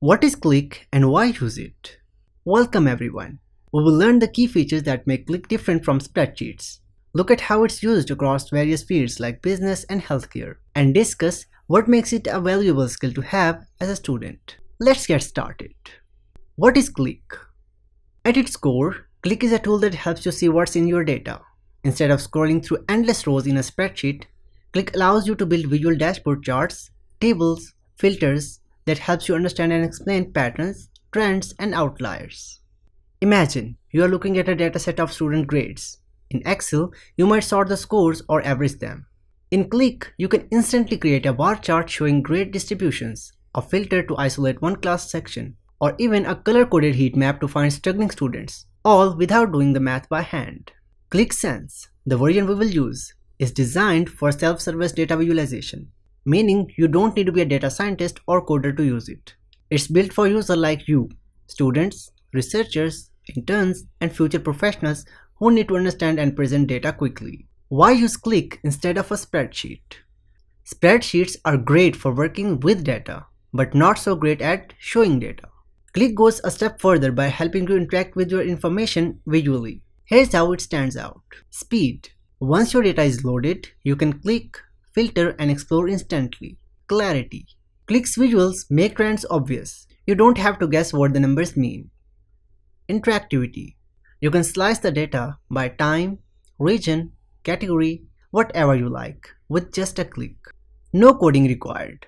What is Qlik and why use it? Welcome everyone. We will learn the key features that make Qlik different from spreadsheets. Look at how it's used across various fields like business and healthcare, and discuss what makes it a valuable skill to have as a student. Let's get started. What is Qlik? At its core, Qlik is a tool that helps you see what's in your data. Instead of scrolling through endless rows in a spreadsheet, Qlik allows you to build visual dashboard charts, tables, filters that helps you understand and explain patterns, trends, and outliers. Imagine you are looking at a dataset of student grades. In Excel, you might sort the scores or average them. In Qlik, you can instantly create a bar chart showing grade distributions, a filter to isolate one class section, or even a color-coded heat map to find struggling students, all without doing the math by hand. Qlik Sense, the version we will use, is designed for self-service data visualization, meaning you don't need to be a data scientist or coder to use it. It's built for users like you, students, researchers, interns, and future professionals who need to understand and present data quickly. Why use Qlik instead of a spreadsheet? Spreadsheets are great for working with data, but not so great at showing data. Qlik goes a step further by helping you interact with your information visually. Here's how it stands out. Speed. Once your data is loaded, you can click, filter, and explore instantly. Clarity. Qlik's visuals make trends obvious. You don't have to guess what the numbers mean. Interactivity. You can slice the data by time, region, category, whatever you like, with just a click. No coding required.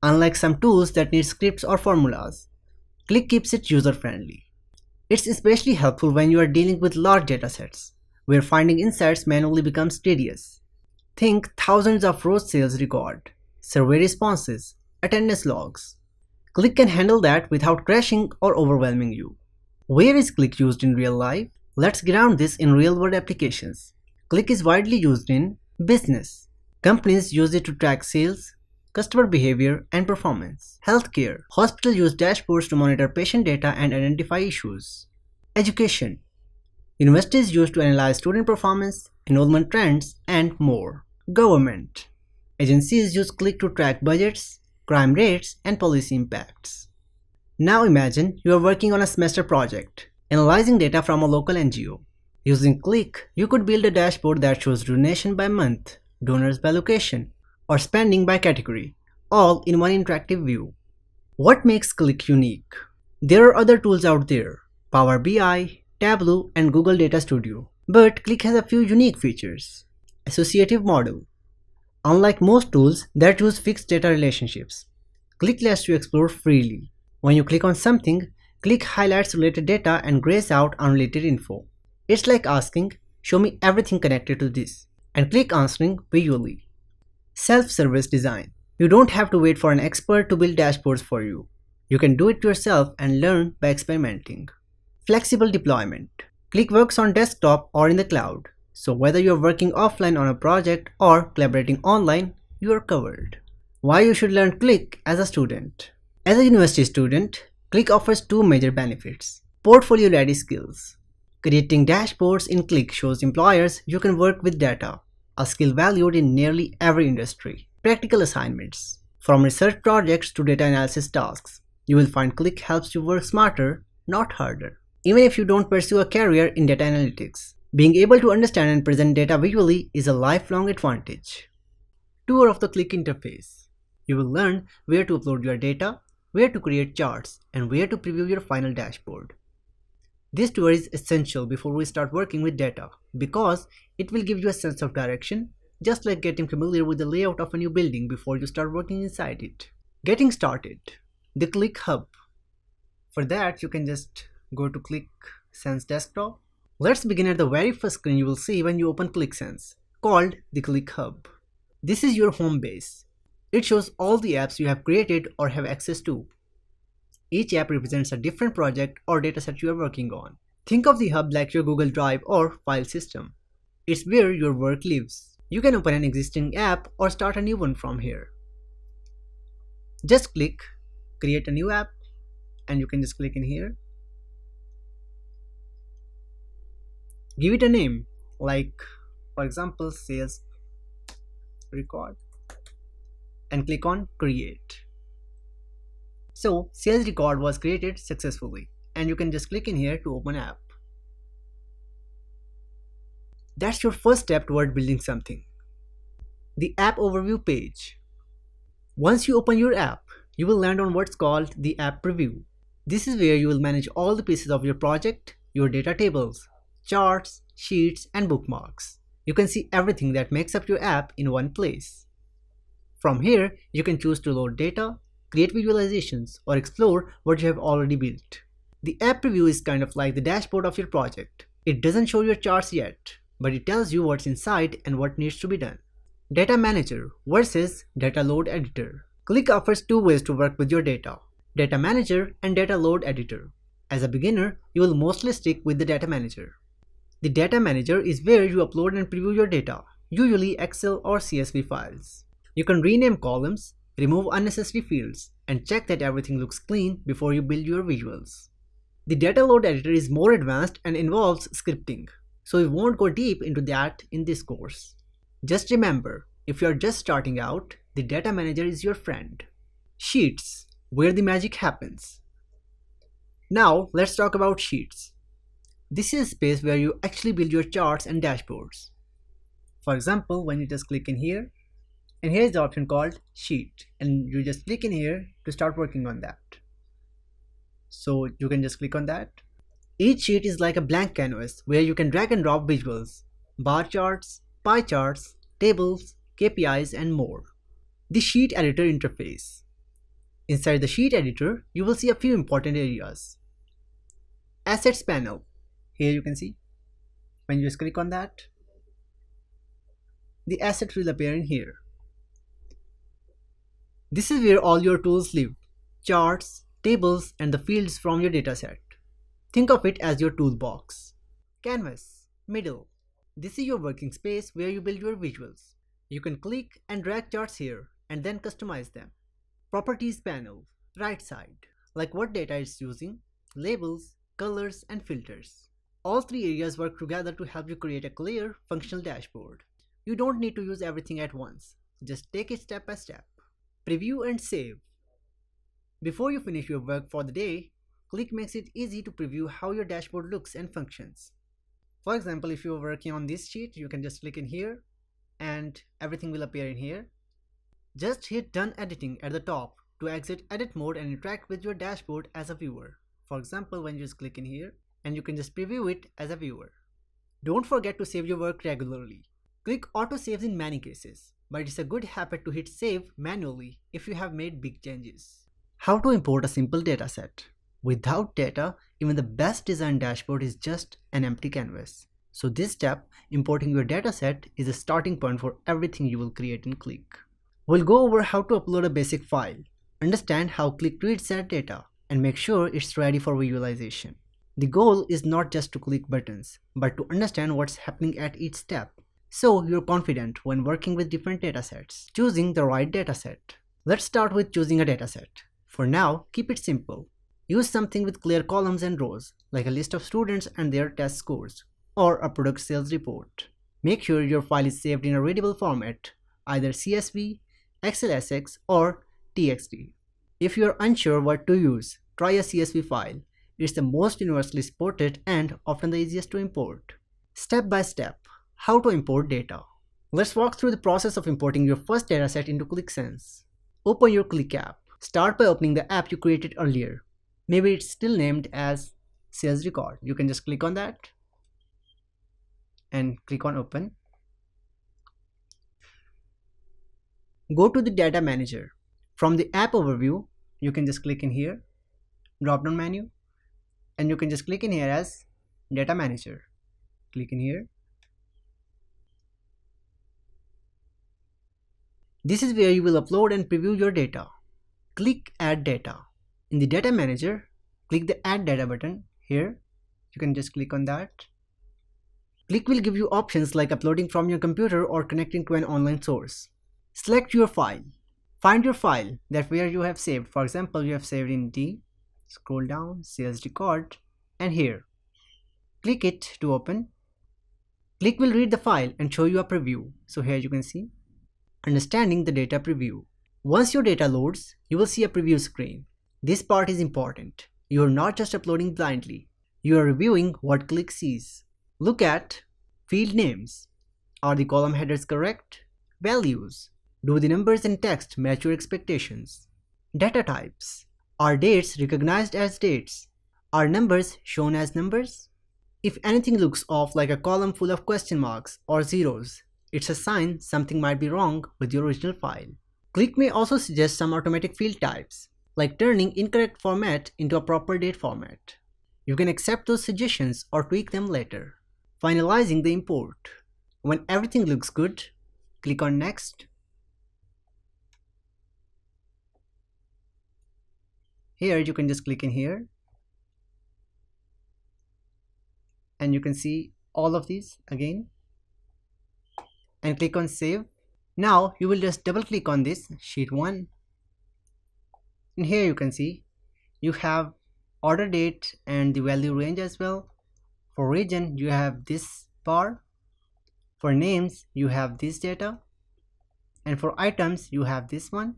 Unlike some tools that need scripts or formulas, Qlik keeps it user-friendly. It's especially helpful when you are dealing with large datasets, where finding insights manually becomes tedious. Think thousands of row sales record, survey responses, attendance logs. Qlik can handle that without crashing or overwhelming you. Where is Qlik used in real life? Let's ground this in real-world applications. Qlik is widely used in business. Companies use it to track sales, customer behavior, and performance. Healthcare. Hospitals use dashboards to monitor patient data and identify issues. Education. Universities use to analyze student performance, enrollment trends, and more. Government. Agencies use Qlik to track budgets, crime rates, and policy impacts. Now imagine you are working on a semester project, analyzing data from a local NGO. Using Qlik, you could build a dashboard that shows donation by month, donors by location, or spending by category, all in one interactive view. What makes Qlik unique? There are other tools out there, Power BI, Tableau, and Google Data Studio, but Qlik has a few unique features. Associative model. Unlike most tools that use fixed data relationships, Qlik lets you explore freely. When you click on something, Qlik highlights related data and grays out unrelated info. It's like asking, show me everything connected to this, and Qlik answering visually. Self-service design. You don't have to wait for an expert to build dashboards for you. You can do it yourself and learn by experimenting. Flexible deployment. Qlik works on desktop or in the cloud, so whether you're working offline on a project or collaborating online, you are covered. Why you should learn Qlik as a student? As a university student, Qlik offers two major benefits. Portfolio-ready skills. Creating dashboards in Qlik shows employers you can work with data, a skill valued in nearly every industry. Practical assignments. From research projects to data analysis tasks, you will find Qlik helps you work smarter, not harder. Even if you don't pursue a career in data analytics, being able to understand and present data visually is a lifelong advantage. Tour of the Qlik interface. You will learn where to upload your data, where to create charts, and where to preview your final dashboard. This tour is essential before we start working with data because it will give you a sense of direction, just like getting familiar with the layout of a new building before you start working inside it. Getting started. The Qlik Hub. For that, you can just go to Qlik Sense Desktop. Let's begin at the very first screen you will see when you open Qlik Sense, called the Qlik Hub. This is your home base. It shows all the apps you have created or have access to. Each app represents a different project or dataset you are working on. Think of the hub like your Google Drive or file system. It's where your work lives. You can open an existing app or start a new one from here. Just click Create a new app and you can just click in here. Give it a name like, for example, sales record, and click on create. So sales record was created successfully, and you can just click in here to open app. That's your first step toward building something. The app overview page. Once you open your app, you will land on what's called the app preview. This is where you will manage all the pieces of your project, your data tables, charts, sheets, and bookmarks. You can see everything that makes up your app in one place. From here, you can choose to load data, create visualizations, or explore what you have already built. The app preview is kind of like the dashboard of your project. It doesn't show your charts yet, but it tells you what's inside and what needs to be done. Data Manager versus Data Load Editor. Qlik offers two ways to work with your data: Data Manager and Data Load Editor. As a beginner, you will mostly stick with the Data Manager. The Data Manager is where you upload and preview your data, usually Excel or CSV files. You can rename columns, remove unnecessary fields, and check that everything looks clean before you build your visuals. The Data Load Editor is more advanced and involves scripting, so we won't go deep into that in this course. Just remember, if you are just starting out, the Data Manager is your friend. Sheets, where the magic happens. Now let's talk about Sheets. This is a space where you actually build your charts and dashboards. For example, when you just click in here, and here is the option called Sheet, and you just click in here to start working on that. So you can just click on that. Each sheet is like a blank canvas where you can drag and drop visuals, bar charts, pie charts, tables, KPIs, and more. The Sheet Editor interface. Inside the Sheet Editor, you will see a few important areas. Assets panel. Here you can see. When you just click on that, the assets will appear in here. This is where all your tools live: charts, tables, and the fields from your dataset. Think of it as your toolbox. Canvas, middle. This is your working space where you build your visuals. You can click and drag charts here and then customize them. Properties panel, right side. Like what data it's using, labels, colors, and filters. All three areas work together to help you create a clear, functional dashboard. You don't need to use everything at once. Just take it step by step. Preview and save. Before you finish your work for the day, Qlik makes it easy to preview how your dashboard looks and functions. For example, if you are working on this sheet, you can just click in here and everything will appear in here. Just hit Done Editing at the top to exit edit mode and interact with your dashboard as a viewer. For example, when you just click in here, and you can just preview it as a viewer. Don't forget to save your work regularly. Qlik auto saves in many cases, but it's a good habit to hit save manually if you have made big changes. How to import a simple dataset. Without data, even the best designed dashboard is just an empty canvas. So this step, importing your dataset, is a starting point for everything you will create in Qlik. We'll go over how to upload a basic file, understand how Qlik reads that data, and make sure it's ready for visualization. The goal is not just to click buttons, but to understand what's happening at each step, so you're confident when working with different datasets. Choosing the right dataset. Let's start with choosing a dataset. For now, keep it simple. Use something with clear columns and rows, like a list of students and their test scores, or a product sales report. Make sure your file is saved in a readable format, either CSV, XLSX, or TXT. If you're unsure what to use, try a CSV file. It's the most universally supported and often the easiest to import. Step by step, how to import data. Let's walk through the process of importing your first dataset into Qlik Sense. Open your Qlik app. Start by opening the app you created earlier. Maybe it's still named as Sales Record. You can just click on that and click on Open. Go to the Data Manager. From the app overview, you can just click in here, drop down menu, and you can just click in here as Data Manager. Click in here. This is where you will upload and preview your data. Click Add Data. In the Data Manager, click the Add Data button here. You can just click on that. Qlik will give you options like uploading from your computer or connecting to an online source. Select your file. Find your file that where you have saved. For example, you have saved in D. Scroll down, Sales Record, and here. Click it to open. Qlik will read the file and show you a preview. So here you can see Understanding the data preview. Once your data loads, you will see a preview screen. This part is important. You are not just uploading blindly. You are reviewing what Qlik sees. Look at field names. Are the column headers correct? Values. Do the numbers and text match your expectations? Data types. Are dates recognized as dates? Are numbers shown as numbers? If anything looks off, like a column full of question marks or zeros, it's a sign something might be wrong with your original file. Qlik may also suggest some automatic field types, like turning incorrect format into a proper date format. You can accept those suggestions or tweak them later. Finalizing the import. When everything looks good, click on Next. Here you can just click in here and you can see all of these again and click on Save. Now you will just double click on this sheet 1 and here you can see you have order date and the value range as well. For region you have this bar, for names you have this data, and for items you have this one.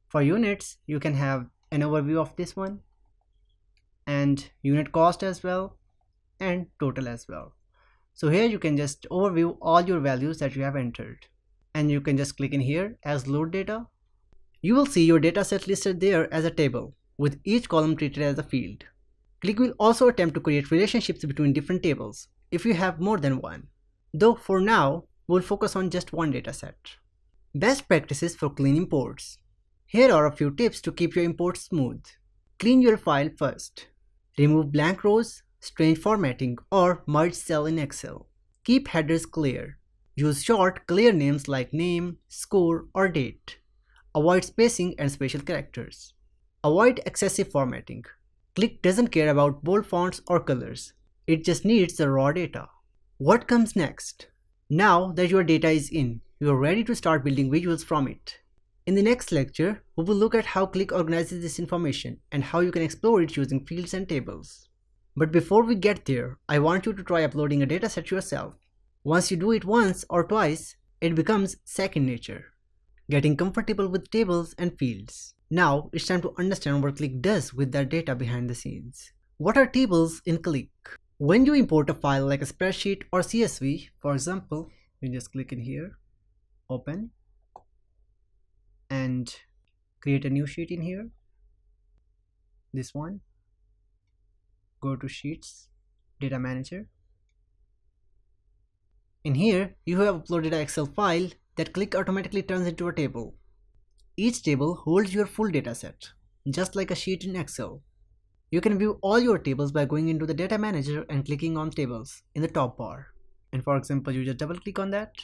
For units you can have an overview of this one and unit cost as well and total as well. So here you can just overview all your values that you have entered and you can just click in here as load data. You will see your dataset listed there as a table with each column treated as a field. Qlik will also attempt to create relationships between different tables if you have more than one, though for now we'll focus on just one dataset. Best practices for clean imports. Here are a few tips to keep your imports smooth. Clean your file first. Remove blank rows, strange formatting, or merge cell in Excel. Keep headers clear. Use short, clear names like name, score, or date. Avoid spacing and special characters. Avoid excessive formatting. Qlik doesn't care about bold fonts or colors. It just needs the raw data. What comes next? Now that your data is in, you are ready to start building visuals from it. In the next lecture, we will look at how Qlik organizes this information and how you can explore it using fields and tables. But before we get there, I want you to try uploading a dataset yourself. Once you do it once or twice, it becomes second nature, getting comfortable with tables and fields. Now it's time to understand what Qlik does with that data behind the scenes. What are tables in Qlik? When you import a file like a spreadsheet or CSV, for example, you just click in here, open, and create a new sheet in here. This one. Go to Sheets, Data Manager. In here, you have uploaded an Excel file that Qlik automatically turns into a table. Each table holds your full dataset, just like a sheet in Excel. You can view all your tables by going into the Data Manager and clicking on Tables in the top bar. And for example, you just double click on that.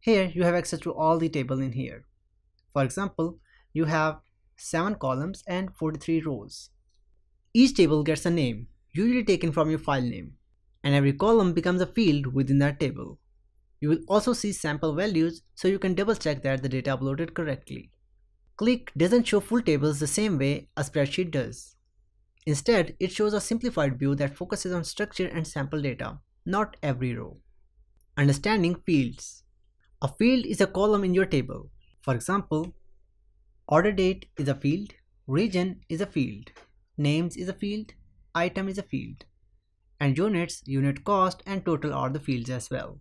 Here you have access to all the tables in here. For example, you have 7 columns and 43 rows. Each table gets a name, usually taken from your file name, and every column becomes a field within that table. You will also see sample values so you can double check that the data uploaded correctly. Qlik doesn't show full tables the same way a spreadsheet does. Instead, it shows a simplified view that focuses on structure and sample data, not every row. Understanding fields. A field is a column in your table. For example, order date is a field, region is a field, names is a field, item is a field, and units, unit cost, and total are the fields as well.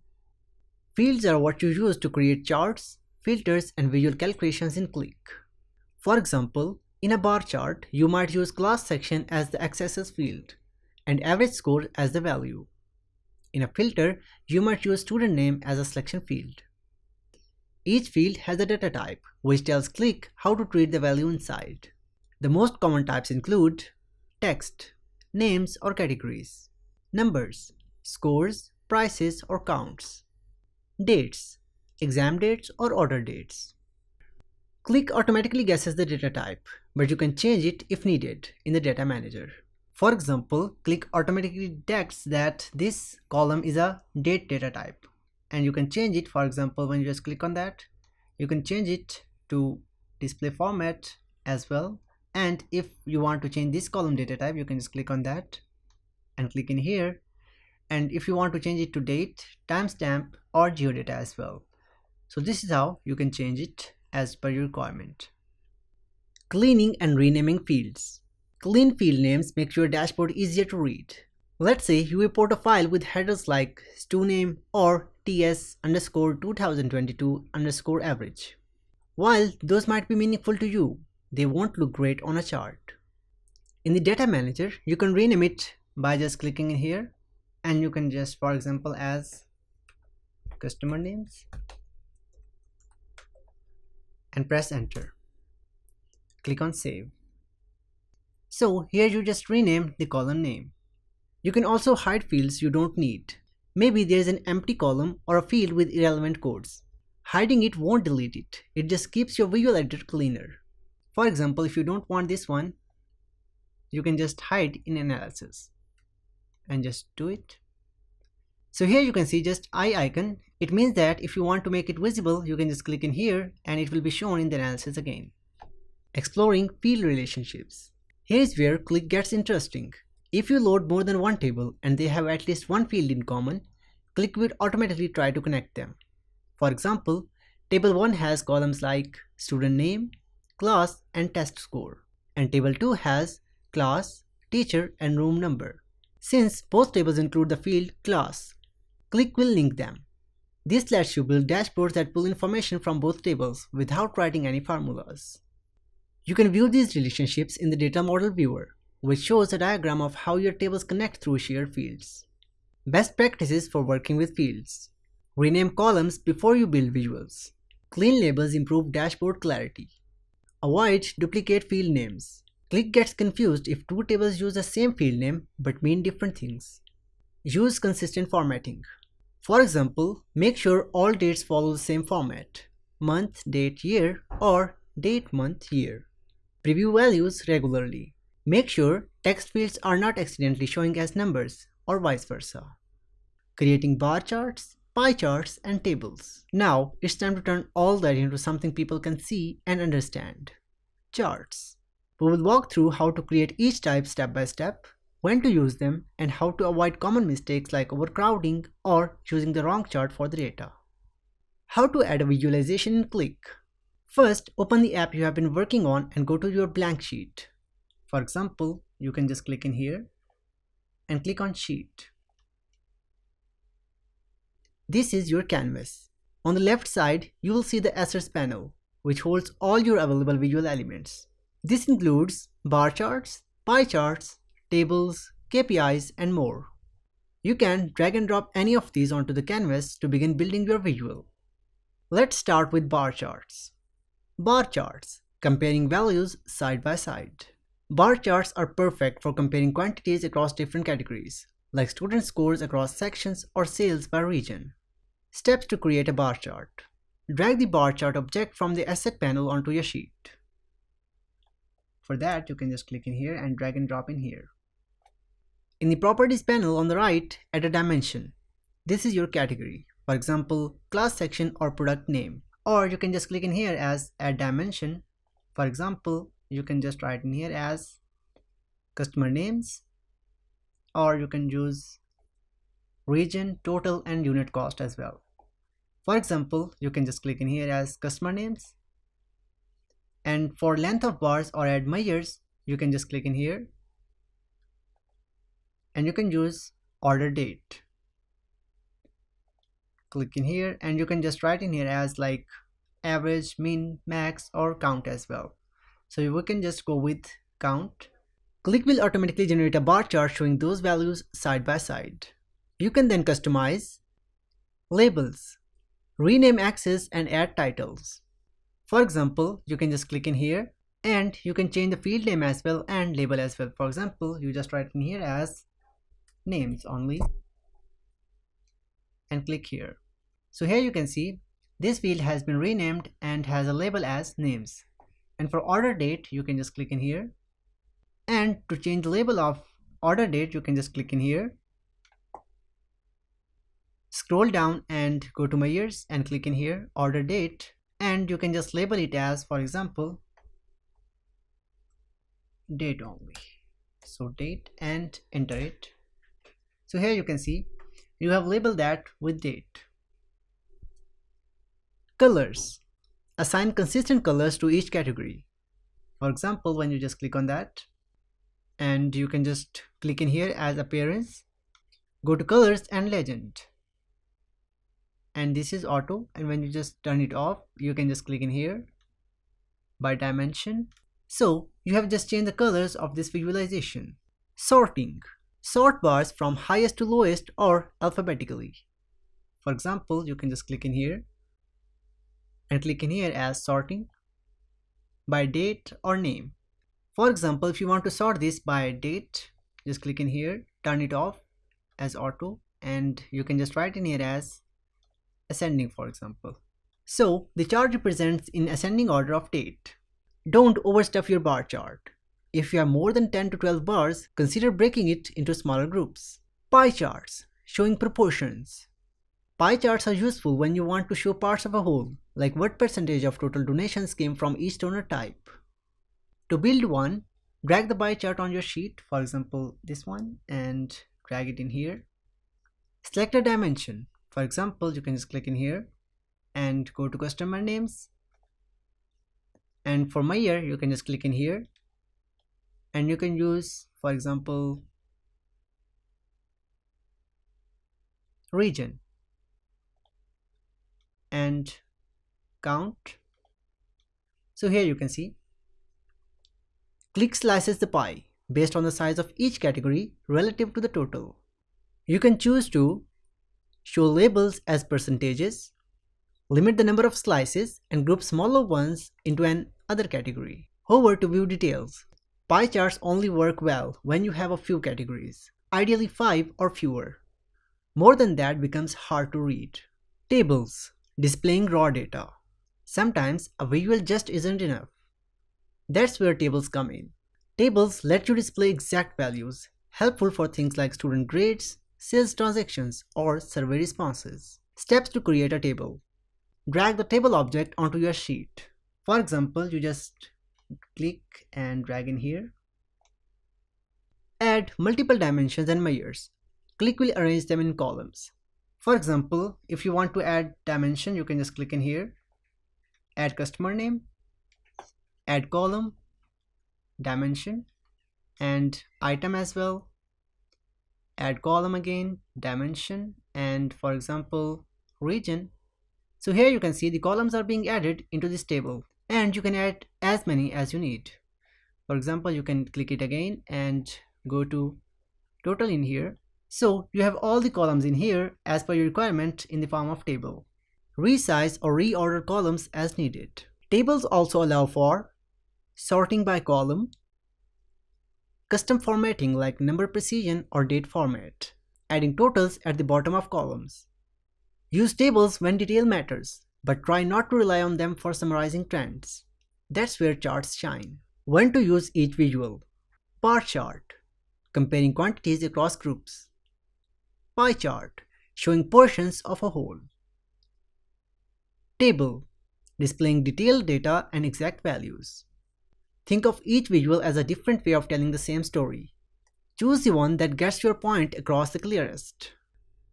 Fields are what you use to create charts, filters, and visual calculations in Qlik. For example, in a bar chart, you might use class section as the x-axis field and average score as the value. In a filter, you might use student name as a selection field. Each field has a data type, which tells Qlik how to treat the value inside. The most common types include text, names or categories, numbers, scores, prices or counts, dates, exam dates or order dates. Qlik automatically guesses the data type, but you can change it if needed in the data manager. For example, Qlik automatically detects that this column is a date data type, and you can change it. For example, when you just click on that, you can change it to display format as well. And if you want to change this column data type, you can just click on that and click in here. And if you want to change it to date, timestamp or geodata as well. So this is how you can change it as per your requirement. Cleaning and renaming fields. Clean field names make your dashboard easier to read. Let's say you import a file with headers like studname or ts_2022_average. While those might be meaningful to you, they won't look great on a chart. In the data manager, you can rename it by just clicking in here, and you can just, for example, as customer names and press enter. Click on save. So here you just rename the column name. You can also hide fields you don't need. Maybe there's an empty column or a field with irrelevant codes. Hiding it won't delete it. It just keeps your visual editor cleaner. For example, if you don't want this one, you can just hide in analysis and just do it. So here you can see just eye icon. It means that if you want to make it visible, you can just click in here and it will be shown in the analysis again. Exploring field relationships. Here is where Qlik gets interesting. If you load more than one table and they have at least one field in common, Qlik will automatically try to connect them. For example, table 1 has columns like student name, class, and test score, and table 2 has class, teacher, and room number. Since both tables include the field class, Qlik will link them. This lets you build dashboards that pull information from both tables without writing any formulas. You can view these relationships in the data model viewer, which shows a diagram of how your tables connect through shared fields. Best practices for working with fields. Rename columns before you build visuals. Clean labels improve dashboard clarity. Avoid duplicate field names. Qlik gets confused if two tables use the same field name but mean different things. Use consistent formatting. For example, make sure all dates follow the same format: month, date, year, or date, month, year. Preview values regularly. Make sure text fields are not accidentally showing as numbers or vice versa. Creating bar charts, pie charts, and tables. Now it's time to turn all that into something people can see and understand. Charts. We will walk through how to create each type step by step, when to use them, and how to avoid common mistakes like overcrowding or choosing the wrong chart for the data. How to add a visualization in Qlik. First, open the app you have been working on and go to your blank sheet. For example, you can just click in here and click on Sheet. This is your canvas. On the left side, you will see the assets panel, which holds all your available visual elements. This includes bar charts, pie charts, tables, KPIs, and more. You can drag and drop any of these onto the canvas to begin building your visual. Let's start with bar charts. Bar charts, comparing values side by side. Bar charts are perfect for comparing quantities across different categories, like student scores across sections or sales by region. Steps to create a bar chart. Drag the bar chart object from the asset panel onto your sheet. For that, you can just click in here and drag and drop in here. In the properties panel on the right, add a dimension. This is your category, for example, class section or product name. Or you can just click in here as add dimension. For example, you can just write in here as customer names, or you can use region, total, and unit cost as well. For example, you can just click in here as customer names, and for length of bars or add measures, you can just click in here and you can use order date. Click in here and you can just write in here as like average, min, max, or count as well. So we can just go with count. Qlik will automatically generate a bar chart showing those values side by side. You can then customize labels, rename axes, and add titles. For example, you can just click in here and you can change the field name as well and label as well. For example, you just write in here as names only and click here. So here you can see this field has been renamed and has a label as names. And for order date, you can just click in here. And to change the label of order date, you can just click in here. Scroll down and go to measures and click in here, order date. And you can just label it as, for example, date only. So date and enter it. So here you can see you have labeled that with date. Colors. Assign consistent colors to each category. For example, when you just click on that, and you can just click in here as appearance, go to colors and legend, and this is auto, and when you just turn it off, you can just click in here by dimension. So you have just changed the colors of this visualization. Sorting. Sort bars from highest to lowest or alphabetically. For example, you can just click in here and click in here as sorting by date or name. For example, if you want to sort this by date, just click in here, turn it off as auto, and you can just write in here as ascending, for example. So the chart represents in ascending order of date. Don't overstuff your bar chart. If you have more than 10 to 12 bars, consider breaking it into smaller groups. Pie charts, showing proportions. Pie charts are useful when you want to show parts of a whole, like what percentage of total donations came from each donor type. To build one, drag the pie chart on your sheet, for example this one, and drag it in here. Select a dimension. For example, you can just click in here and go to customer names, and for my year you can just click in here and you can use, for example, region and count. So here you can see Qlik slices the pie based on the size of each category relative to the total. You can choose to show labels as percentages, limit the number of slices, and group smaller ones into an other category. Hover to view details. Pie charts only work well when you have a few categories, ideally 5 or fewer. More than that becomes hard to read. Tables, displaying raw data. Sometimes a visual just isn't enough. That's where tables come in. Tables let you display exact values, helpful for things like student grades, sales transactions, or survey responses. Steps to create a table. Drag the table object onto your sheet. For example, you just click and drag in here. Add multiple dimensions and measures. Qlik will arrange them in columns. For example, if you want to add dimension, you can just click in here, add customer name, add column, dimension, and item as well, add column again, dimension, and for example region. So here you can see the columns are being added into this table, and you can add as many as you need. For example, you can click it again and go to total in here. So you have all the columns in here as per your requirement in the form of table. Resize or reorder columns as needed. Tables also allow for sorting by column, custom formatting like number precision or date format, adding totals at the bottom of columns. Use tables when detail matters, but try not to rely on them for summarizing trends. That's where charts shine. When to use each visual. Bar chart, comparing quantities across groups. Pie chart, showing portions of a whole. Table, displaying detailed data and exact values. Think of each visual as a different way of telling the same story. Choose the one that gets your point across the clearest.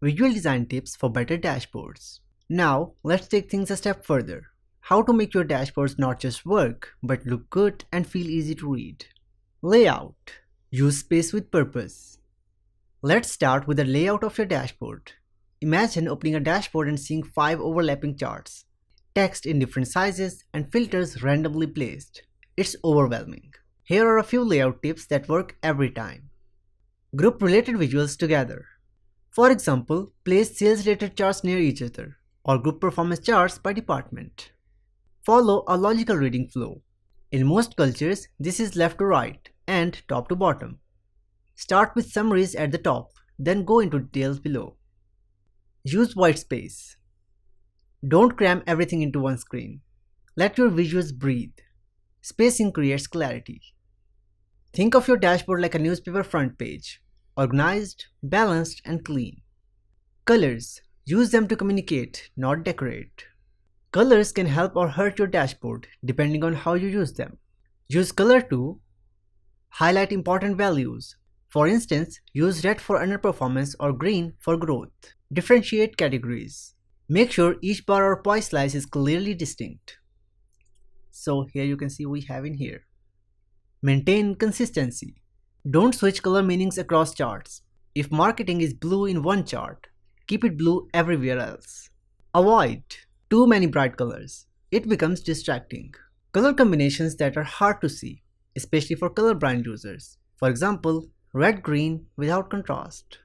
Visual design tips for better dashboards. Now, let's take things a step further. How to make your dashboards not just work, but look good and feel easy to read. Layout. Use space with purpose. Let's start with the layout of your dashboard. Imagine opening a dashboard and seeing 5 overlapping charts, text in different sizes, and filters randomly placed. It's overwhelming. Here are a few layout tips that work every time. Group related visuals together. For example, place sales related charts near each other, or group performance charts by department. Follow a logical reading flow. In most cultures, this is left to right and top to bottom. Start with summaries at the top, then go into details below. Use white space. Don't cram everything into one screen. Let your visuals breathe. Spacing creates clarity. Think of your dashboard like a newspaper front page, organized, balanced, and clean. Colors. Use them to communicate, not decorate. Colors can help or hurt your dashboard depending on how you use them. Use color to highlight important values. For instance, use red for underperformance or green for growth. Differentiate categories. Make sure each bar or pie slice is clearly distinct. So here you can see we have in here Maintain consistency. Don't switch color meanings across charts. If marketing is blue in one chart, keep it blue everywhere else. Avoid too many bright colors. It becomes distracting. Color combinations that are hard to see, especially for colorblind users. For example, red-green without contrast.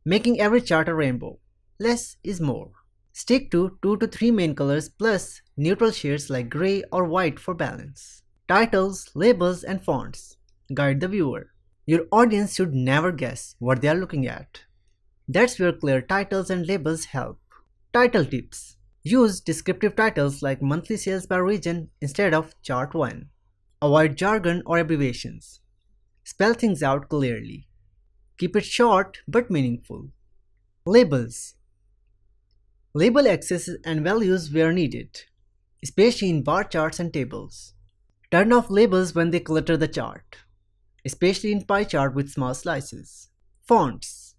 Making every chart a rainbow. Less is more. Stick to 2 to 3 main colors plus neutral shades like gray or white for balance. Titles, labels, and fonts. Guide the viewer. Your audience should never guess what they are looking at. That's where clear titles and labels help. Title tips. Use descriptive titles like monthly sales by region instead of chart 1. Avoid jargon or abbreviations. Spell things out clearly. Keep it short but meaningful. Labels. Label accesses and values where needed, especially in bar charts and tables. Turn off labels when they clutter the chart, especially in pie chart with small slices. Fonts.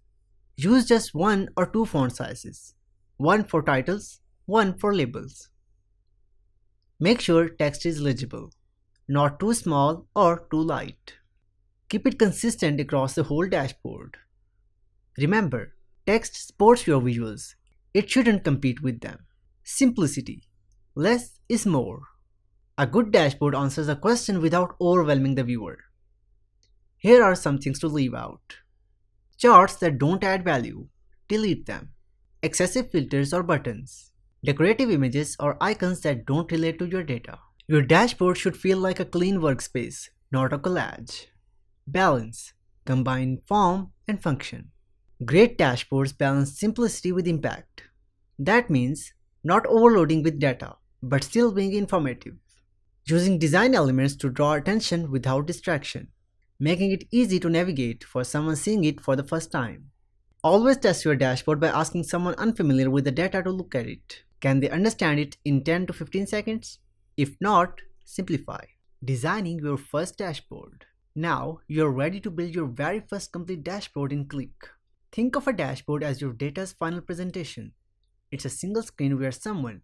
Use just 1 or 2 font sizes, one for titles, one for labels. Make sure text is legible, not too small or too light. Keep it consistent across the whole dashboard. Remember, text supports your visuals. It shouldn't compete with them. Simplicity. Less is more. A good dashboard answers a question without overwhelming the viewer. Here are some things to leave out. Charts that don't add value. Delete them. Excessive filters or buttons. Decorative images or icons that don't relate to your data. Your dashboard should feel like a clean workspace, not a collage. Balance. Combine form and function. Great dashboards balance simplicity with impact. That means not overloading with data, but still being informative. Using design elements to draw attention without distraction. Making it easy to navigate for someone seeing it for the first time. Always test your dashboard by asking someone unfamiliar with the data to look at it. Can they understand it in 10 to 15 seconds? If not, simplify. Designing your first dashboard. Now you're ready to build your very first complete dashboard in Qlik. Think of a dashboard as your data's final presentation. It's a single screen where someone,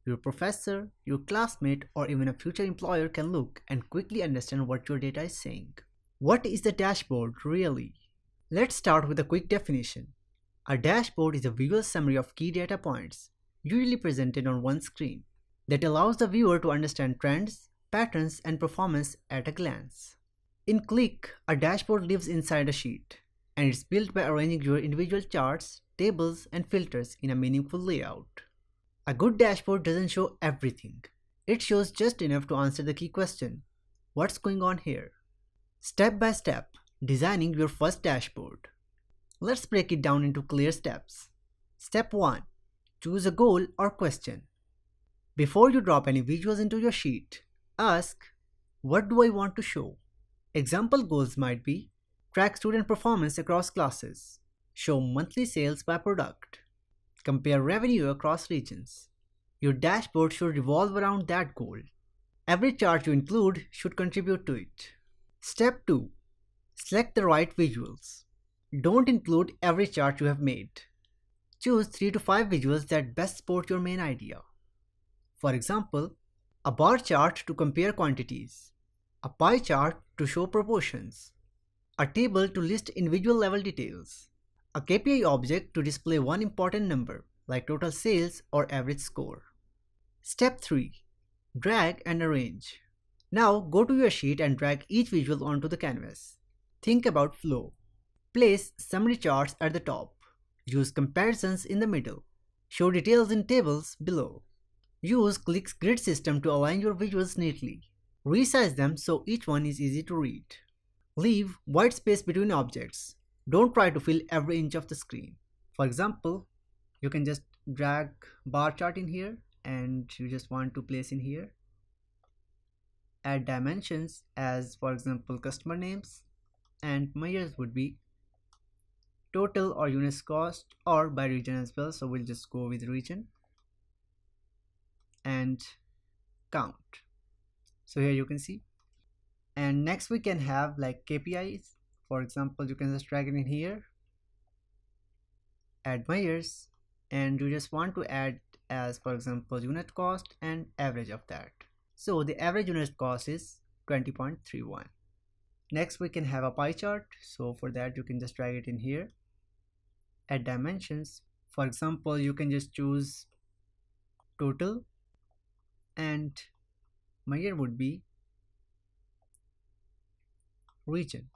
your professor, your classmate, or even a future employer can look and quickly understand what your data is saying. What is the dashboard really? Let's start with a quick definition. A dashboard is a visual summary of key data points, usually presented on one screen, that allows the viewer to understand trends, patterns, and performance at a glance. In Qlik, a dashboard lives inside a sheet, and it's built by arranging your individual charts, tables, and filters in a meaningful layout. A good dashboard doesn't show everything. It shows just enough to answer the key question, what's going on here? Step by step, designing your first dashboard. Let's break it down into clear steps. Step 1. Choose a goal or question. Before you drop any visuals into your sheet, ask, what do I want to show? Example goals might be, track student performance across classes, show monthly sales by product, compare revenue across regions. Your dashboard should revolve around that goal. Every chart you include should contribute to it. Step 2. Select the right visuals. Don't include every chart you have made. Choose 3 to 5 visuals that best support your main idea. For example, a bar chart to compare quantities, a pie chart to show proportions, a table to list individual level details, a KPI object to display one important number like total sales or average score. Step 3. Drag and arrange. Now go to your sheet and drag each visual onto the canvas. Think about flow. Place summary charts at the top. Use comparisons in the middle. Show details in tables below. Use Qlik's grid system to align your visuals neatly. Resize them so each one is easy to read. Leave white space between objects. Don't try to fill every inch of the screen. For example, you can just drag bar chart in here and you just want to place in here. Add dimensions as, for example, customer names, and measures would be total or units cost or by region as well. So we'll just go with region and count. So here you can see. And next we can have like KPIs. For example, you can just drag it in here, add measures, and you just want to add as, for example, unit cost and average of that. So the average unit cost is 20.31. Next we can have a pie chart. So for that you can just drag it in here. Add dimensions. For example, you can just choose total and measure would be region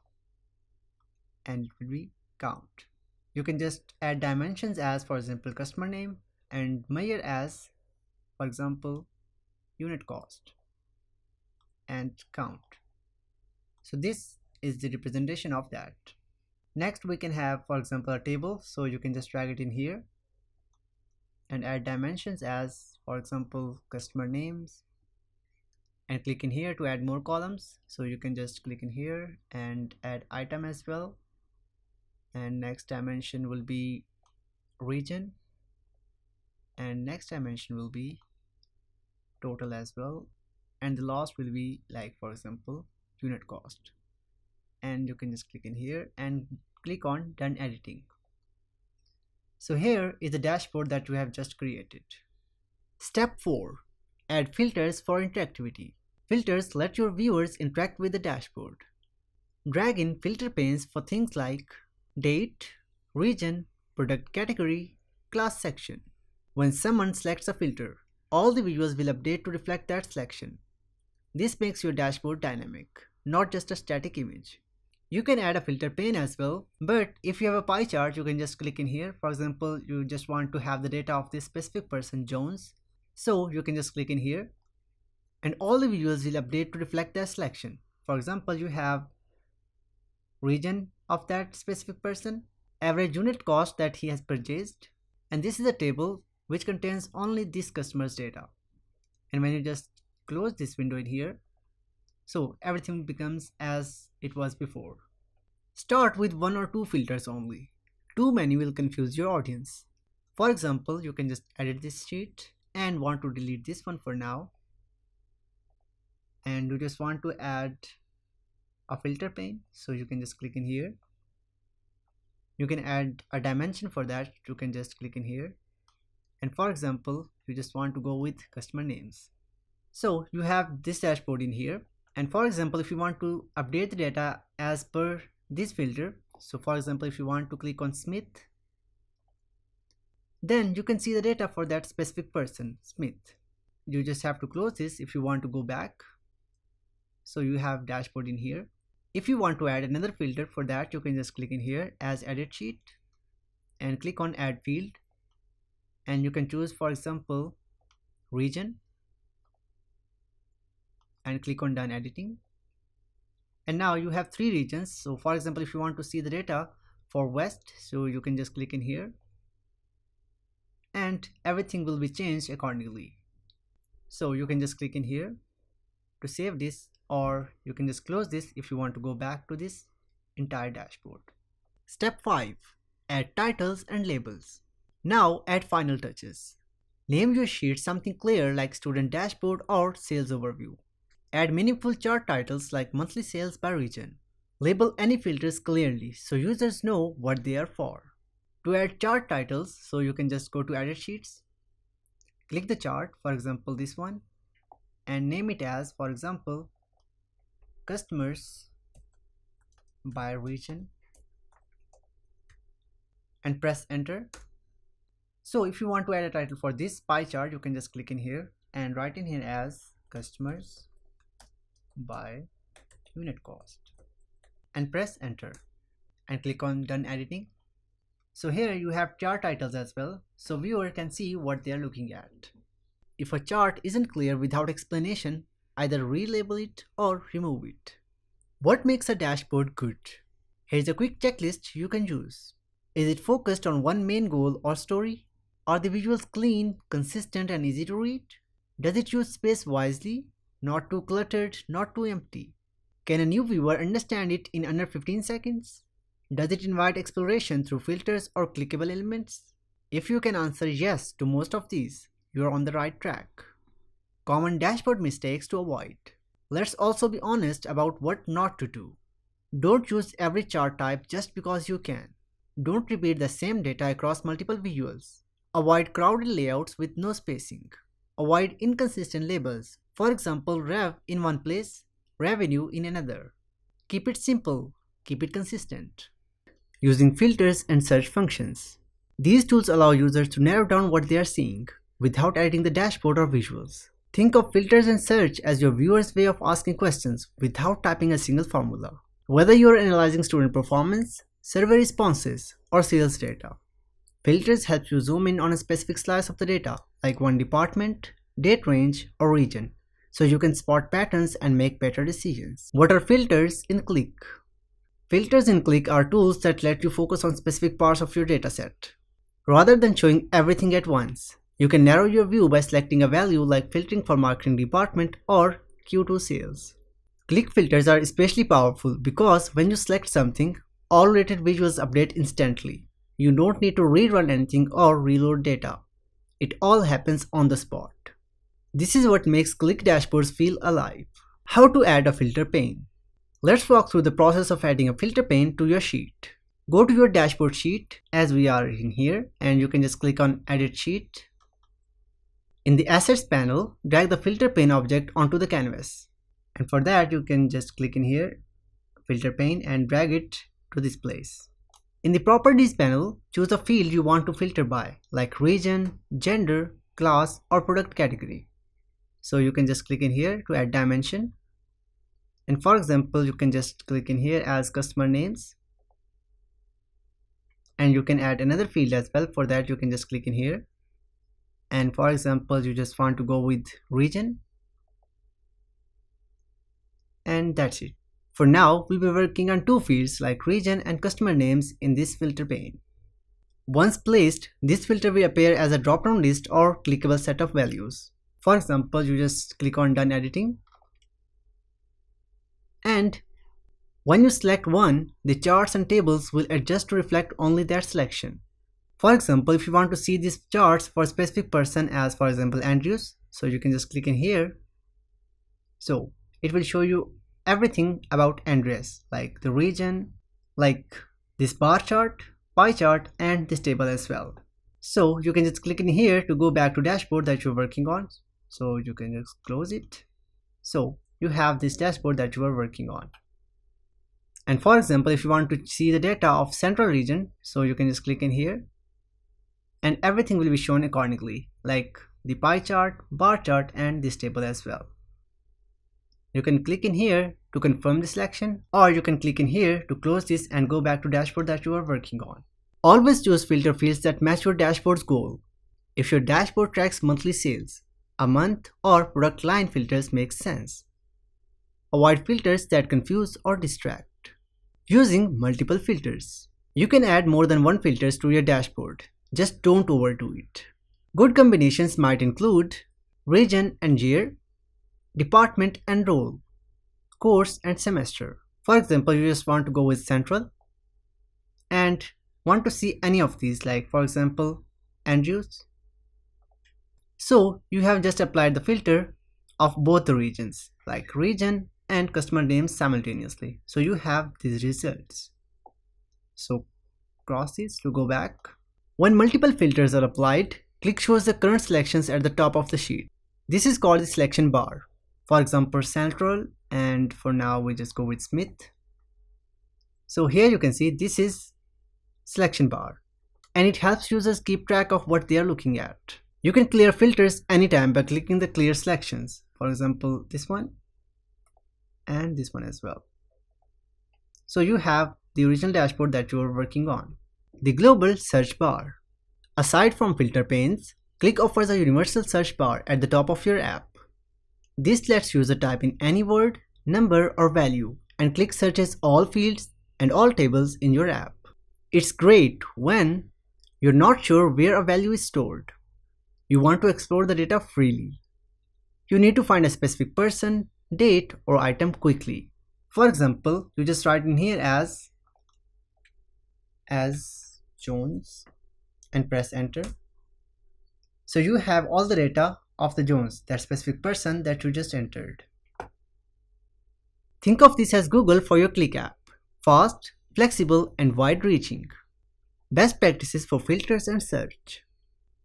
and it will be count. You can just add dimensions as, for example, customer name, and measure as, for example, unit cost and count. So this is the representation of that. Next we can have, for example, a table. So you can just drag it in here and add dimensions as, for example, customer names, and click in here to add more columns. So you can just click in here and add item as well, and next dimension will be region, and next dimension will be total as well, and the last will be, like, for example, unit cost. And you can just click in here and click on done editing. So here is the dashboard that we have just created. Step 4. Add filters for interactivity. Filters let your viewers interact with the dashboard. Drag in filter panes for things like date, region, product category, class section. When someone selects a filter, all the visuals will update to reflect that selection. This makes your dashboard dynamic, not just a static image. You can add a filter pane as well, but if you have a pie chart, you can just click in here. For example, you just want to have the data of this specific person, Jones. So you can just click in here and all the visuals will update to reflect that selection. For example, you have region of that specific person, average unit cost that he has purchased, and this is a table which contains only this customer's data. And when you just close this window in here, so everything becomes as it was before. Start with 1 or 2 filters only. Too many will confuse your audience. For example, you can just edit this sheet and want to delete this one for now. And you just want to add a filter pane. So you can just click in here. You can add a dimension for that. You can just click in here. And for example, you just want to go with customer names. So you have this dashboard in here. And for example, if you want to update the data as per this filter, so for example, if you want to click on Smith, then you can see the data for that specific person, Smith. You just have to close this if you want to go back. So you have dashboard in here. If you want to add another filter, for that you can just click in here as edit sheet and click on add field, and you can choose, for example, region and click on done editing. And now you have 3 regions. So for example, if you want to see the data for West, so you can just click in here and everything will be changed accordingly. So you can just click in here to save this, or you can just close this if you want to go back to this entire dashboard. Step 5. Add titles and labels. Now add final touches. Name your sheet something clear like student dashboard or sales overview. Add meaningful chart titles like monthly sales by region. Label any filters clearly so users know what they are for. To add chart titles, so you can just go to edit sheets, click the chart, for example this one, and name it as, for example, customers by region, and press enter. So if you want to add a title for this pie chart, you can just click in here and write in here as customers by unit cost and press enter and click on done editing. So here you have chart titles as well, so viewer can see what they are looking at. If a chart isn't clear without explanation, either relabel it or remove it. What makes a dashboard good? Here's a quick checklist you can use. Is it focused on one main goal or story? Are the visuals clean, consistent, and easy to read? Does it use space wisely? Not too cluttered, not too empty. Can a new viewer understand it in under 15 seconds? Does it invite exploration through filters or clickable elements? If you can answer yes to most of these, you are on the right track. Common dashboard mistakes to avoid. Let's also be honest about what not to do. Don't use every chart type just because you can. Don't repeat the same data across multiple visuals. Avoid crowded layouts with no spacing. Avoid inconsistent labels. For example, rev in one place, revenue in another. Keep it simple, keep it consistent. Using filters and search functions. These tools allow users to narrow down what they are seeing without editing the dashboard or visuals. Think of filters and search as your viewer's way of asking questions without typing a single formula. Whether you are analyzing student performance, survey responses, or sales data, filters help you zoom in on a specific slice of the data, like one department, date range, or region, so you can spot patterns and make better decisions. What are filters in Qlik? Filters in Qlik are tools that let you focus on specific parts of your dataset. Rather than showing everything at once, you can narrow your view by selecting a value like filtering for marketing department or Q2 sales. Qlik filters are especially powerful because when you select something, all related visuals update instantly. You don't need to rerun anything or reload data. It all happens on the spot. This is what makes Qlik dashboards feel alive. How to add a filter pane? Let's walk through the process of adding a filter pane to your sheet. Go to your dashboard sheet as we are in here, and you can just click on Edit Sheet. In the Assets panel, drag the filter pane object onto the canvas. And for that, you can just click in here, Filter pane, and drag it to this place. In the Properties panel, choose a field you want to filter by, like region, gender, class, or product category. So you can just click in here to add dimension. And for example, you can just click in here as customer names. And you can add another field as well. For that, you can just click in here. And for example, you just want to go with region. And that's it. For now, we'll be working on two fields like region and customer names in this filter pane. Once placed, this filter will appear as a drop-down list or clickable set of values. For example, you just click on Done Editing. And when you select one, the charts and tables will adjust to reflect only that selection. For example, if you want to see these charts for a specific person as for example Andrews, so you can just click in here. So it will show you everything about Andreas, like the region, like this bar chart, pie chart, and this table as well. So you can just click in here to go back to dashboard that you're working on. So you can just close it. So you have this dashboard that you are working on. And for example, if you want to see the data of central region, so you can just click in here and everything will be shown accordingly, like the pie chart, bar chart, and this table as well. You can click in here to confirm the selection, or you can click in here to close this and go back to dashboard that you are working on. Always choose filter fields that match your dashboard's goal. If your dashboard tracks monthly sales, a month or product line filters make sense. Avoid filters that confuse or distract. Using multiple filters. You can add more than one filters to your dashboard. Just don't overdo it. Good combinations might include region and year, department and role, course and semester. For example, you just want to go with central and want to see any of these, like for example Andrews. So you have just applied the filter of both the regions, like region and customer names simultaneously. So you have these results. So cross this to go back. When multiple filters are applied, Qlik shows the current selections at the top of the sheet. This is called the selection bar. For example, central, and for now we just go with Smith. So here you can see this is selection bar, and it helps users keep track of what they are looking at. You can clear filters anytime by clicking the clear selections. For example, this one and this one as well. So you have the original dashboard that you are working on. The global search bar. Aside from filter panes, Qlik offers a universal search bar at the top of your app. This lets user type in any word, number, or value, and Qlik searches all fields and all tables in your app. It's great when you're not sure where a value is stored. You want to explore the data freely. You need to find a specific person, date, or item quickly. For example, you just write in here as Jones and press enter. So you have all the data of the Jones, that specific person that you just entered. Think of this as Google for your Qlik app. Fast, flexible, and wide-reaching. Best practices for filters and search.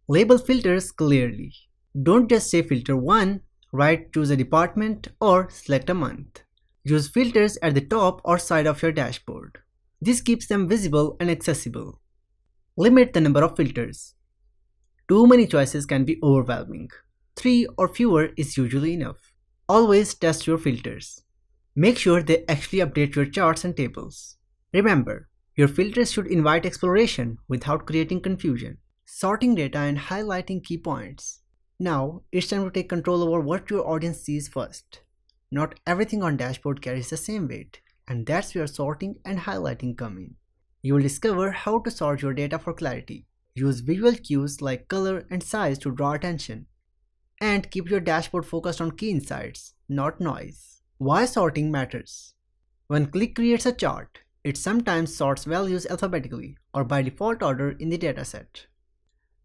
Label filters clearly. Don't just say filter 1, write choose a department or select a month. Use filters at the top or side of your dashboard. This keeps them visible and accessible. Limit the number of filters. Too many choices can be overwhelming. 3 or fewer is usually enough. Always test your filters. Make sure they actually update your charts and tables. Remember, your filters should invite exploration without creating confusion. Sorting data and highlighting key points. Now, it's time to take control over what your audience sees first. Not everything on dashboard carries the same weight, and that's where sorting and highlighting come in. You will discover how to sort your data for clarity. Use visual cues like color and size to draw attention. And keep your dashboard focused on key insights, not noise. Why sorting matters? When Qlik creates a chart, it sometimes sorts values alphabetically or by default order in the dataset.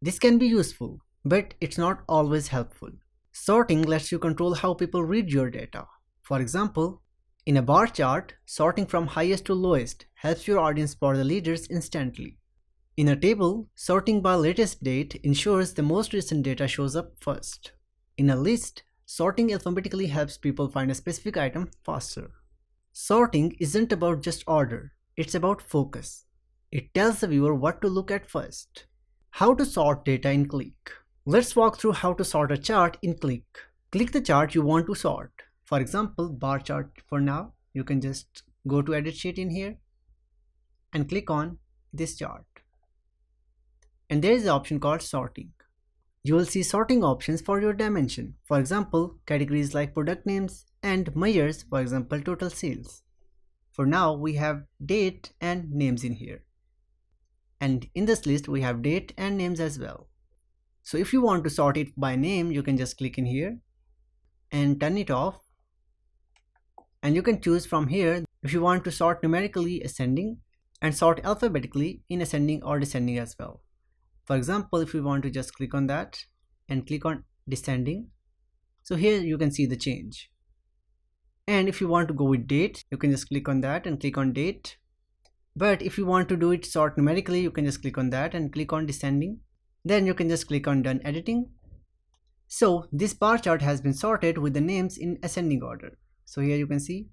This can be useful, but it's not always helpful. Sorting lets you control how people read your data. For example, in a bar chart, sorting from highest to lowest helps your audience spot the leaders instantly. In a table, sorting by latest date ensures the most recent data shows up first. In a list, sorting alphabetically helps people find a specific item faster. Sorting isn't about just order, it's about focus. It tells the viewer what to look at first. How to sort data in Qlik. Let's walk through how to sort a chart in Qlik. Click the chart you want to sort. For example, bar chart for now. You can just go to Edit Sheet in here and click on this chart. And there is the option called Sorting. You will see sorting options for your dimension. For example, categories like product names and measures, for example, total sales. For now, we have date and names in here. And in this list, we have date and names as well. So if you want to sort it by name, you can just click in here and turn it off. And you can choose from here if you want to sort numerically ascending and sort alphabetically in ascending or descending as well. For example, if you want to just click on that and click on descending, so here you can see the change. And if you want to go with date, you can just click on that and click on date. But if you want to do it sort numerically, you can just click on that and click on descending. Then you can just click on done editing. So this bar chart has been sorted with the names in ascending order. So here you can see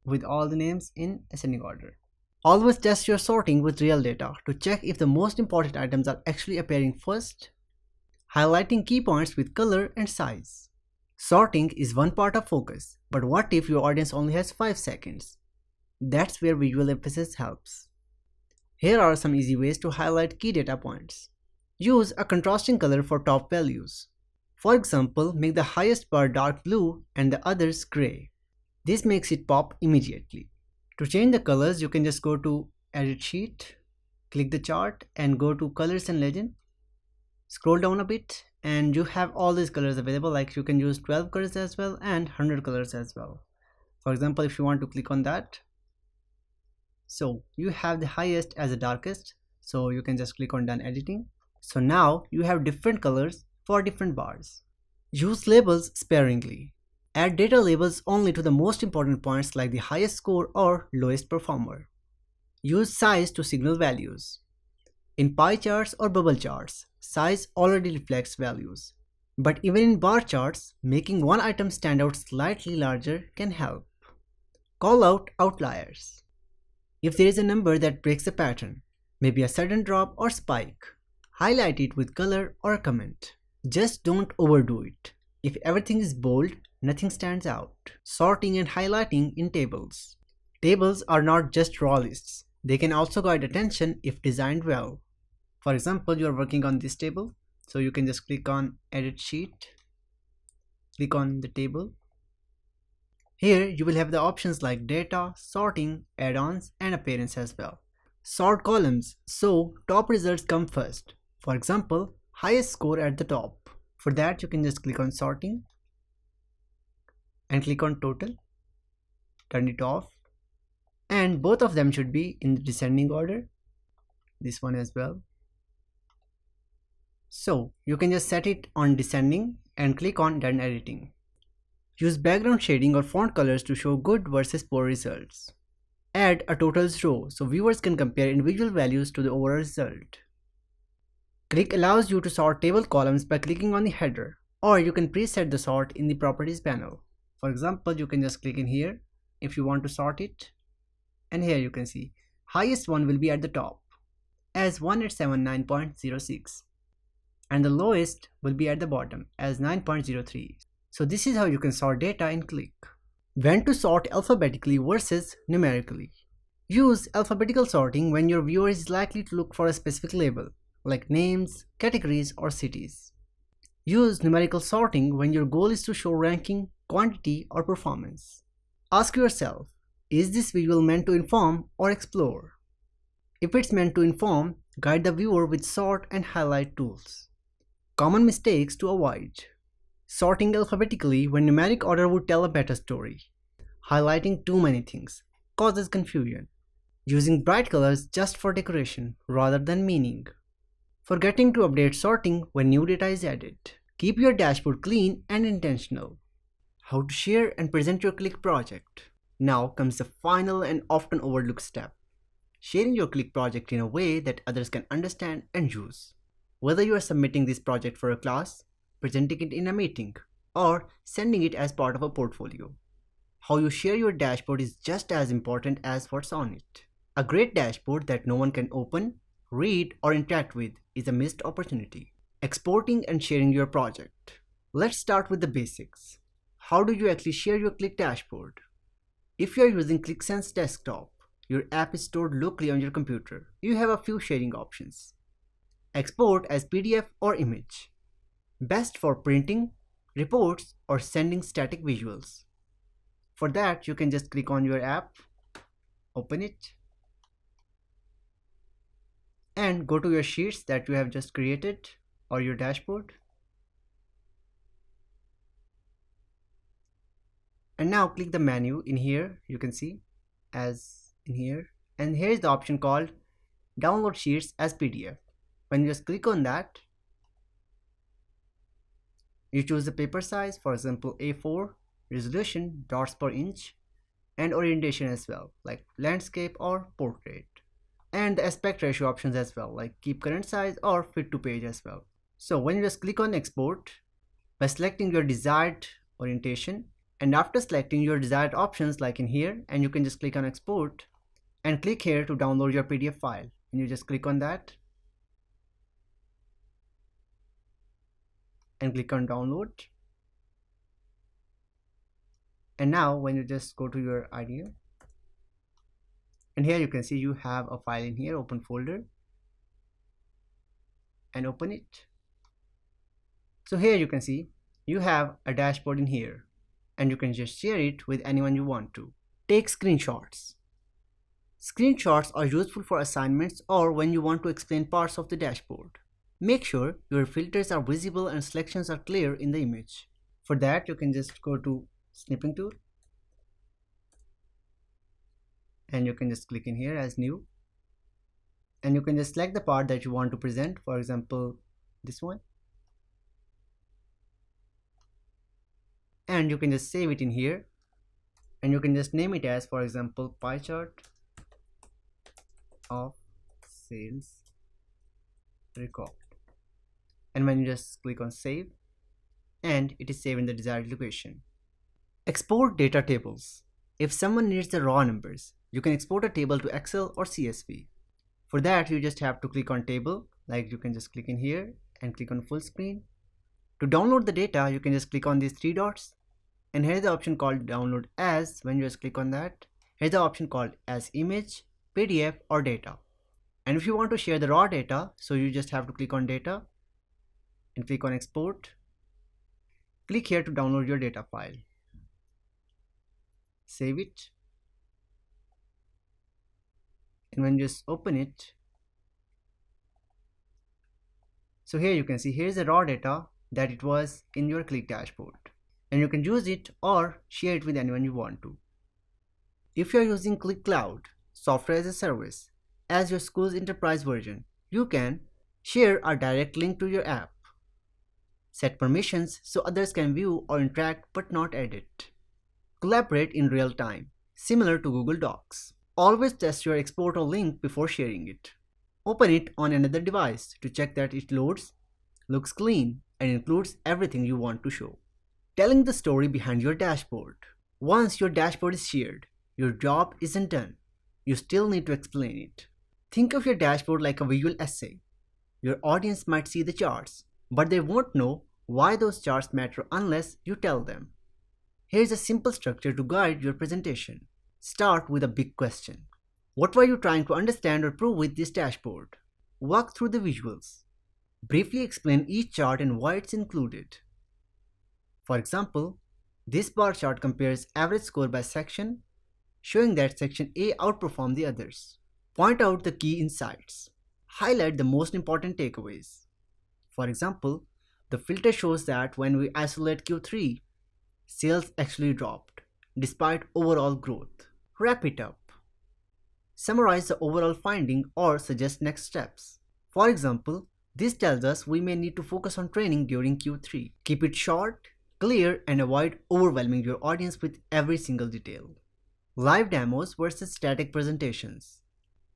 with all the names in ascending order. Always test your sorting with real data to check if the most important items are actually appearing first. Highlighting key points with color and size. Sorting is one part of focus, but what if your audience only has 5 seconds? That's where visual emphasis helps. Here are some easy ways to highlight key data points. Use a contrasting color for top values. For example, make the highest bar dark blue and the others gray. This makes it pop immediately. To change the colors, you can just go to Edit Sheet, click the chart and go to Colors and Legend. Scroll down a bit and you have all these colors available, like you can use 12 colors as well and 100 colors as well. For example, if you want to click on that, so you have the highest as the darkest, so you can just click on Done Editing. So now you have different colors for different bars. Use labels sparingly. Add data labels only to the most important points like the highest score or lowest performer. Use size to signal values. In pie charts or bubble charts, size already reflects values. But even in bar charts, making one item stand out slightly larger can help. Call out outliers. If there is a number that breaks a pattern, maybe a sudden drop or spike, highlight it with color or a comment. Just don't overdo it. If everything is bold, nothing stands out. Sorting and highlighting in tables. Tables are not just raw lists. They can also guide attention if designed well. For example, you are working on this table, so you can just click on Edit Sheet, click on the table. Here you will have the options like data, sorting, add-ons and appearance as well. Sort columns, so top results come first. For example, highest score at the top. For that you can just click on sorting and click on total, turn it off, and both of them should be in the descending order, this one as well. So you can just set it on descending and click on done editing. Use background shading or font colors to show good versus poor results. Add a totals row so viewers can compare individual values to the overall result. Qlik allows you to sort table columns by clicking on the header, or you can preset the sort in the properties panel. For example, you can just click in here if you want to sort it. And here you can see highest one will be at the top as 1879.06 and the lowest will be at the bottom as 9.03. So this is how you can sort data in Qlik. When to sort alphabetically versus numerically. Use alphabetical sorting when your viewer is likely to look for a specific label, like names, categories, or cities. Use numerical sorting when your goal is to show ranking, quantity, or performance. Ask yourself, is this visual meant to inform or explore? If it's meant to inform, guide the viewer with sort and highlight tools. Common mistakes to avoid. Sorting alphabetically when numeric order would tell a better story. Highlighting too many things causes confusion. Using bright colors just for decoration rather than meaning. Forgetting to update sorting when new data is added. Keep your dashboard clean and intentional. How to share and present your Qlik project. Now comes the final and often overlooked step. Sharing your Qlik project in a way that others can understand and use. Whether you are submitting this project for a class, presenting it in a meeting, or sending it as part of a portfolio. How you share your dashboard is just as important as what's on it. A great dashboard that no one can open, read, or interact with is a missed opportunity. Exporting and sharing your project. Let's start with the basics. How do you actually share your Qlik dashboard? If you are using Qlik Sense Desktop, your app is stored locally on your computer. You have a few sharing options. Export as PDF or image. Best for printing, reports, or sending static visuals. For that, you can just click on your app, open it, and go to your sheets that you have just created or your dashboard. And now click the menu in here, you can see as in here, and here is the option called download sheets as PDF. When you just click on that, you choose the paper size, for example A4, resolution, dots per inch, and orientation as well, like landscape or portrait. And the aspect ratio options as well, like keep current size or fit to page as well. So when you just click on export, by selecting your desired orientation, and after selecting your desired options like in here, and you can just click on export and click here to download your PDF file, and you just click on that and click on download. And now when you just go to your IDE, and here you can see you have a file in here, open folder, and open it. So here you can see you have a dashboard in here, and you can just share it with anyone you want to. Take screenshots. Screenshots are useful for assignments or when you want to explain parts of the dashboard. Make sure your filters are visible and selections are clear in the image. For that, you can just go to snipping tool, and you can just click in here as new, and you can just select the part that you want to present, for example this one, and you can just save it in here, and you can just name it as, for example, pie chart of sales record. And when you just click on save, and it is saved in the desired location. Export data tables. If someone needs the raw numbers, you can export a table to Excel or CSV. For that, you just have to click on table, like you can just click in here and click on full screen. To download the data, you can just click on these three dots, and here's the option called download as. When you just click on that, here's the option called as image, PDF, or data. And if you want to share the raw data, so you just have to click on data and click on export. Click here to download your data file. Save it, and when you just open it, so here you can see here's the raw data that it was in your Qlik dashboard, and you can use it or share it with anyone you want to. If you are using Qlik Cloud, software as a service, as your school's enterprise version, you can share a direct link to your app, set permissions so others can view or interact but not edit. Collaborate in real time, similar to Google Docs. Always test your export or link before sharing it. Open it on another device to check that it loads, looks clean, and includes everything you want to show. Telling the story behind your dashboard. Once your dashboard is shared, your job isn't done. You still need to explain it. Think of your dashboard like a visual essay. Your audience might see the charts, but they won't know why those charts matter unless you tell them. Here's a simple structure to guide your presentation. Start with a big question. What were you trying to understand or prove with this dashboard? Walk through the visuals. Briefly explain each chart and why it's included. For example, this bar chart compares average score by section, showing that section A outperformed the others. Point out the key insights. Highlight the most important takeaways. For example, the filter shows that when we isolate Q3, sales actually dropped, despite overall growth. Wrap it up. Summarize the overall finding or suggest next steps. For example, this tells us we may need to focus on training during Q3. Keep it short, clear, and avoid overwhelming your audience with every single detail. Live demos versus static presentations.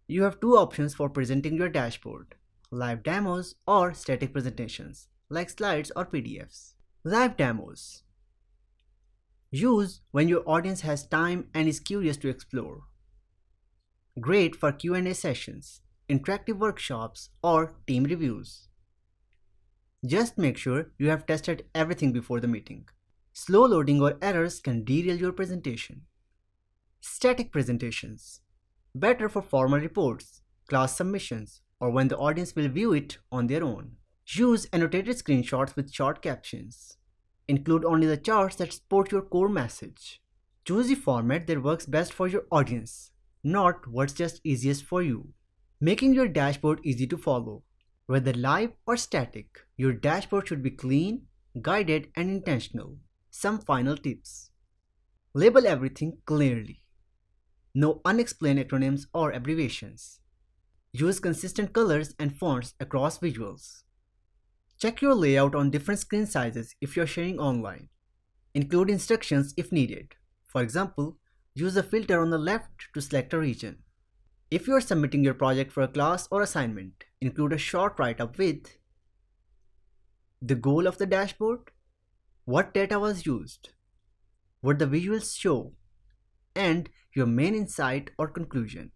You have two options for presenting your dashboard: live demos or static presentations, like slides or PDFs. Live demos. Use when your audience has time and is curious to explore. Great for Q&A sessions, interactive workshops, or team reviews. Just make sure you have tested everything before the meeting. Slow loading or errors can derail your presentation. Static presentations. Better for formal reports, class submissions, or when the audience will view it on their own. Use annotated screenshots with short captions. Include only the charts that support your core message. Choose the format that works best for your audience, not what's just easiest for you. Making your dashboard easy to follow. Whether live or static, your dashboard should be clean, guided, and intentional. Some final tips. Label everything clearly. No unexplained acronyms or abbreviations. Use consistent colors and fonts across visuals. Check your layout on different screen sizes if you're sharing online. Include instructions if needed. For example, use a filter on the left to select a region. If you are submitting your project for a class or assignment, include a short write-up with the goal of the dashboard, what data was used, what the visuals show, and your main insight or conclusion.